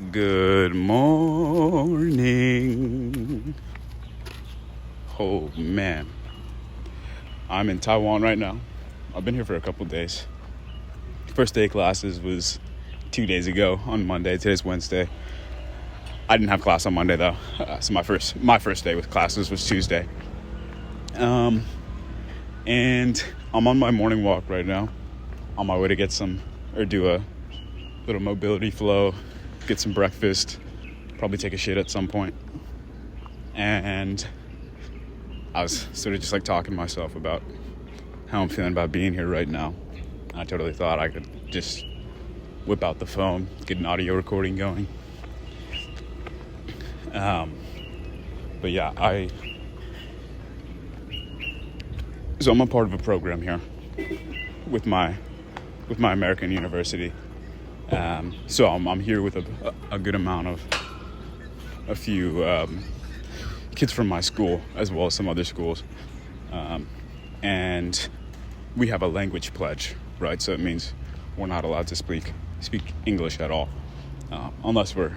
Good morning. Oh man, I'm in Taiwan right now. I've been here for a couple days. First day of classes was 2 days ago on Monday. Today's Wednesday. I didn't have class on Monday though, so my first day with classes was Tuesday. And I'm on my morning walk right now, on my way to do a little mobility flow, get some breakfast, probably take a shit at some point. And I was sort of just like talking to myself about how I'm feeling about being here right now. I totally thought I could just whip out the phone, get an audio recording going. But yeah, so I'm a part of a program here with my American university. So I'm here with a good amount of a few kids from my school as well as some other schools, and we have a language pledge, right? So it means we're not allowed to speak English at all, unless we're,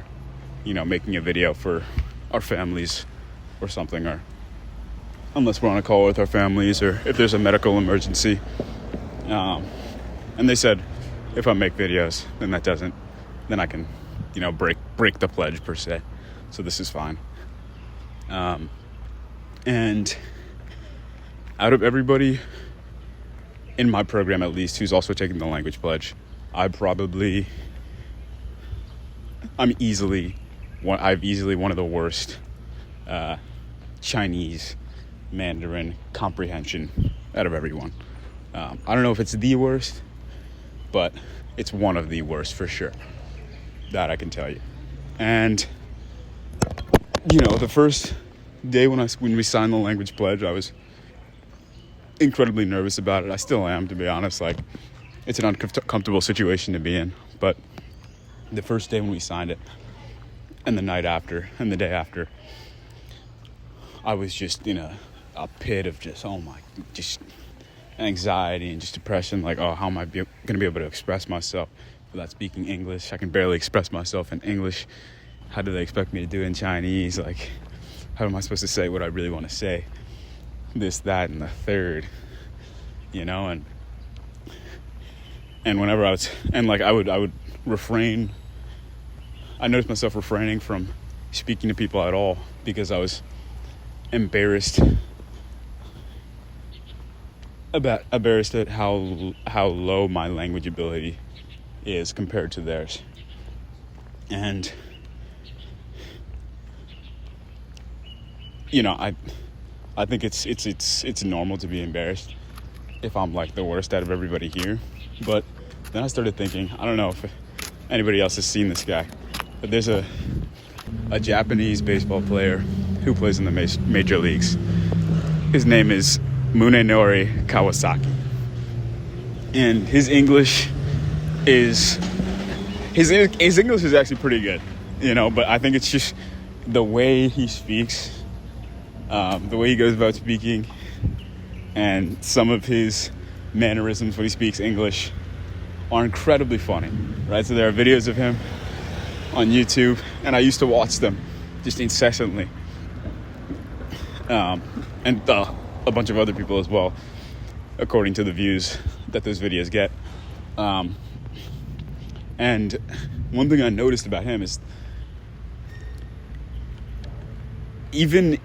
making a video for our families or something, or unless we're on a call with our families, or if there's a medical emergency. And they said, if I make videos, then I can, break the pledge per se. So this is fine. And out of everybody in my program, at least, who's also taking the language pledge, I'm easily one of the worst Chinese Mandarin comprehension out of everyone. I don't know if it's the worst, but it's one of the worst for sure. That I can tell you. And the first day when we signed the language pledge, I was incredibly nervous about it. I still am, to be honest. Like, it's an uncomfortable situation to be in. But the first day when we signed it, and the night after, and the day after, I was just in a pit of just anxiety and just depression. Like, how am I going to be able to express myself without speaking English? I can barely express myself in English. How do they expect me to do it in Chinese? Like, how am I supposed to say what I really want to say? This, that, and the third, and whenever I would refrain. I noticed myself refraining from speaking to people at all because I was embarrassed at how low my language ability is compared to theirs. And I think it's normal to be embarrassed if I'm like the worst out of everybody here. But then I started thinking, I don't know if anybody else has seen this guy, but there's a Japanese baseball player who plays in the major leagues. His name is Munenori Kawasaki, and his English is actually pretty good, but I think it's just the way he speaks, the way he goes about speaking, and some of his mannerisms when he speaks English are incredibly funny, right? So there are videos of him on YouTube, and I used to watch them just incessantly, and a bunch of other people as well, according to the views that those videos get. And one thing I noticed about him is even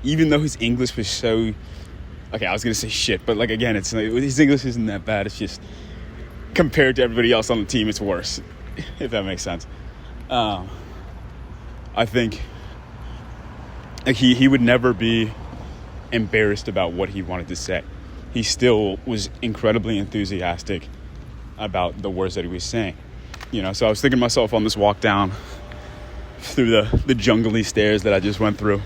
though his English was so, okay, I was going to say shit, but like, again, it's like, his English isn't that bad. It's just compared to everybody else on the team, it's worse, if that makes sense. I think like he would never be embarrassed about what he wanted to say. He still was incredibly enthusiastic about the words that he was saying. So I was thinking to myself on this walk down through the jungly stairs that I just went through,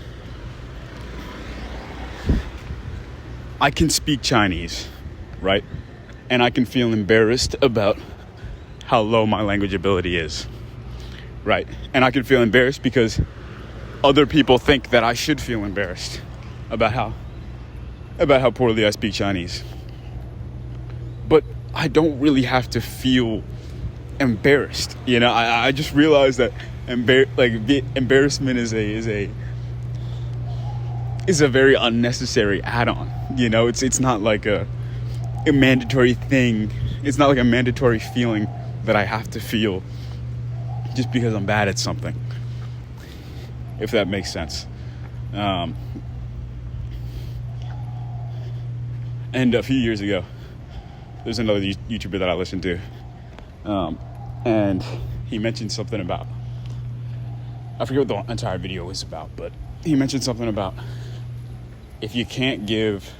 I can speak Chinese, right? And I can feel embarrassed about how low my language ability is, right? And I can feel embarrassed because other people think that I should feel embarrassed about how poorly I speak Chinese. But I don't really have to feel embarrassed. You know, I just realized that embarrassment is a very unnecessary add-on. You know, it's not like a mandatory thing. It's not like a mandatory feeling that I have to feel just because I'm bad at something, if that makes sense. And a few years ago, there's another YouTuber that I listened to, and he mentioned something about, I forget what the entire video was about, but he mentioned something about if you can't give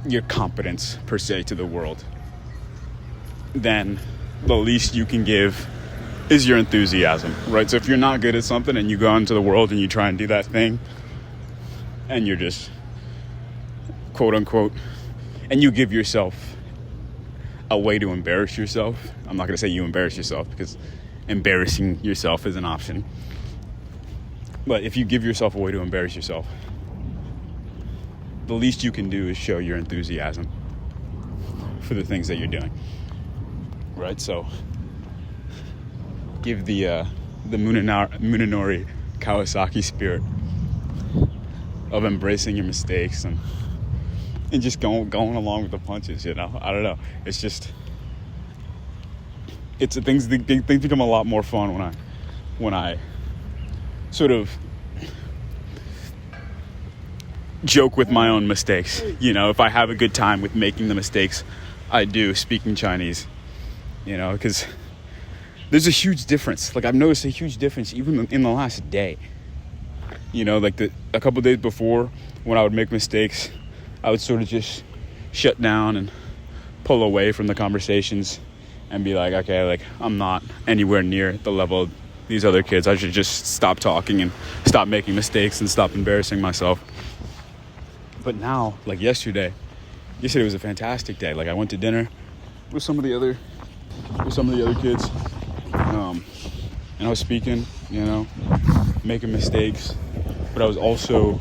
your competence per se to the world, then the least you can give is your enthusiasm, right? So if you're not good at something and you go out into the world and you try and do that thing and you're just quote unquote, and you give yourself a way to embarrass yourself. I'm not going to say you embarrass yourself, because embarrassing yourself is an option. But if you give yourself a way to embarrass yourself, the least you can do is show your enthusiasm for the things that you're doing, right? So give the Munenori Kawasaki spirit of embracing your mistakes and just going along with the punches, you know? I don't know. It's just, things become a lot more fun when I sort of joke with my own mistakes. You know, if I have a good time with making the mistakes I do speaking Chinese, you know, because there's a huge difference. Like, I've noticed a huge difference even in the last day. You know, like a couple days before, when I would make mistakes, I would sort of just shut down and pull away from the conversations and be like, okay, like, I'm not anywhere near the level of these other kids. I should just stop talking and stop making mistakes and stop embarrassing myself. But now, like yesterday was a fantastic day. Like, I went to dinner with some of the other kids, and I was speaking, you know, making mistakes, but I was also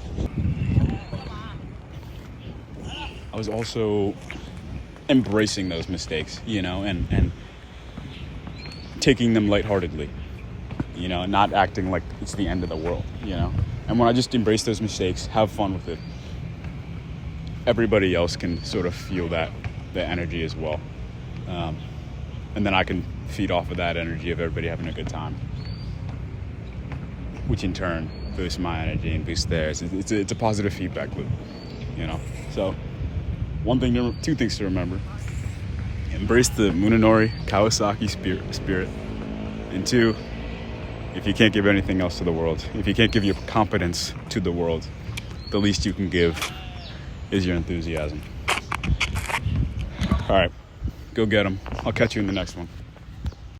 embracing those mistakes, you know, and taking them lightheartedly, you know, and not acting like it's the end of the world, you know. And when I just embrace those mistakes, have fun with it, everybody else can sort of feel the energy as well. And then I can feed off of that energy of everybody having a good time, which in turn boosts my energy and boosts theirs. It's a positive feedback loop, you know. So two things to remember: embrace the Munenori Kawasaki spirit, and two, if you can't give anything else to the world, if you can't give your competence to the world, the least you can give is your enthusiasm. All right, go get them. I'll catch you in the next one.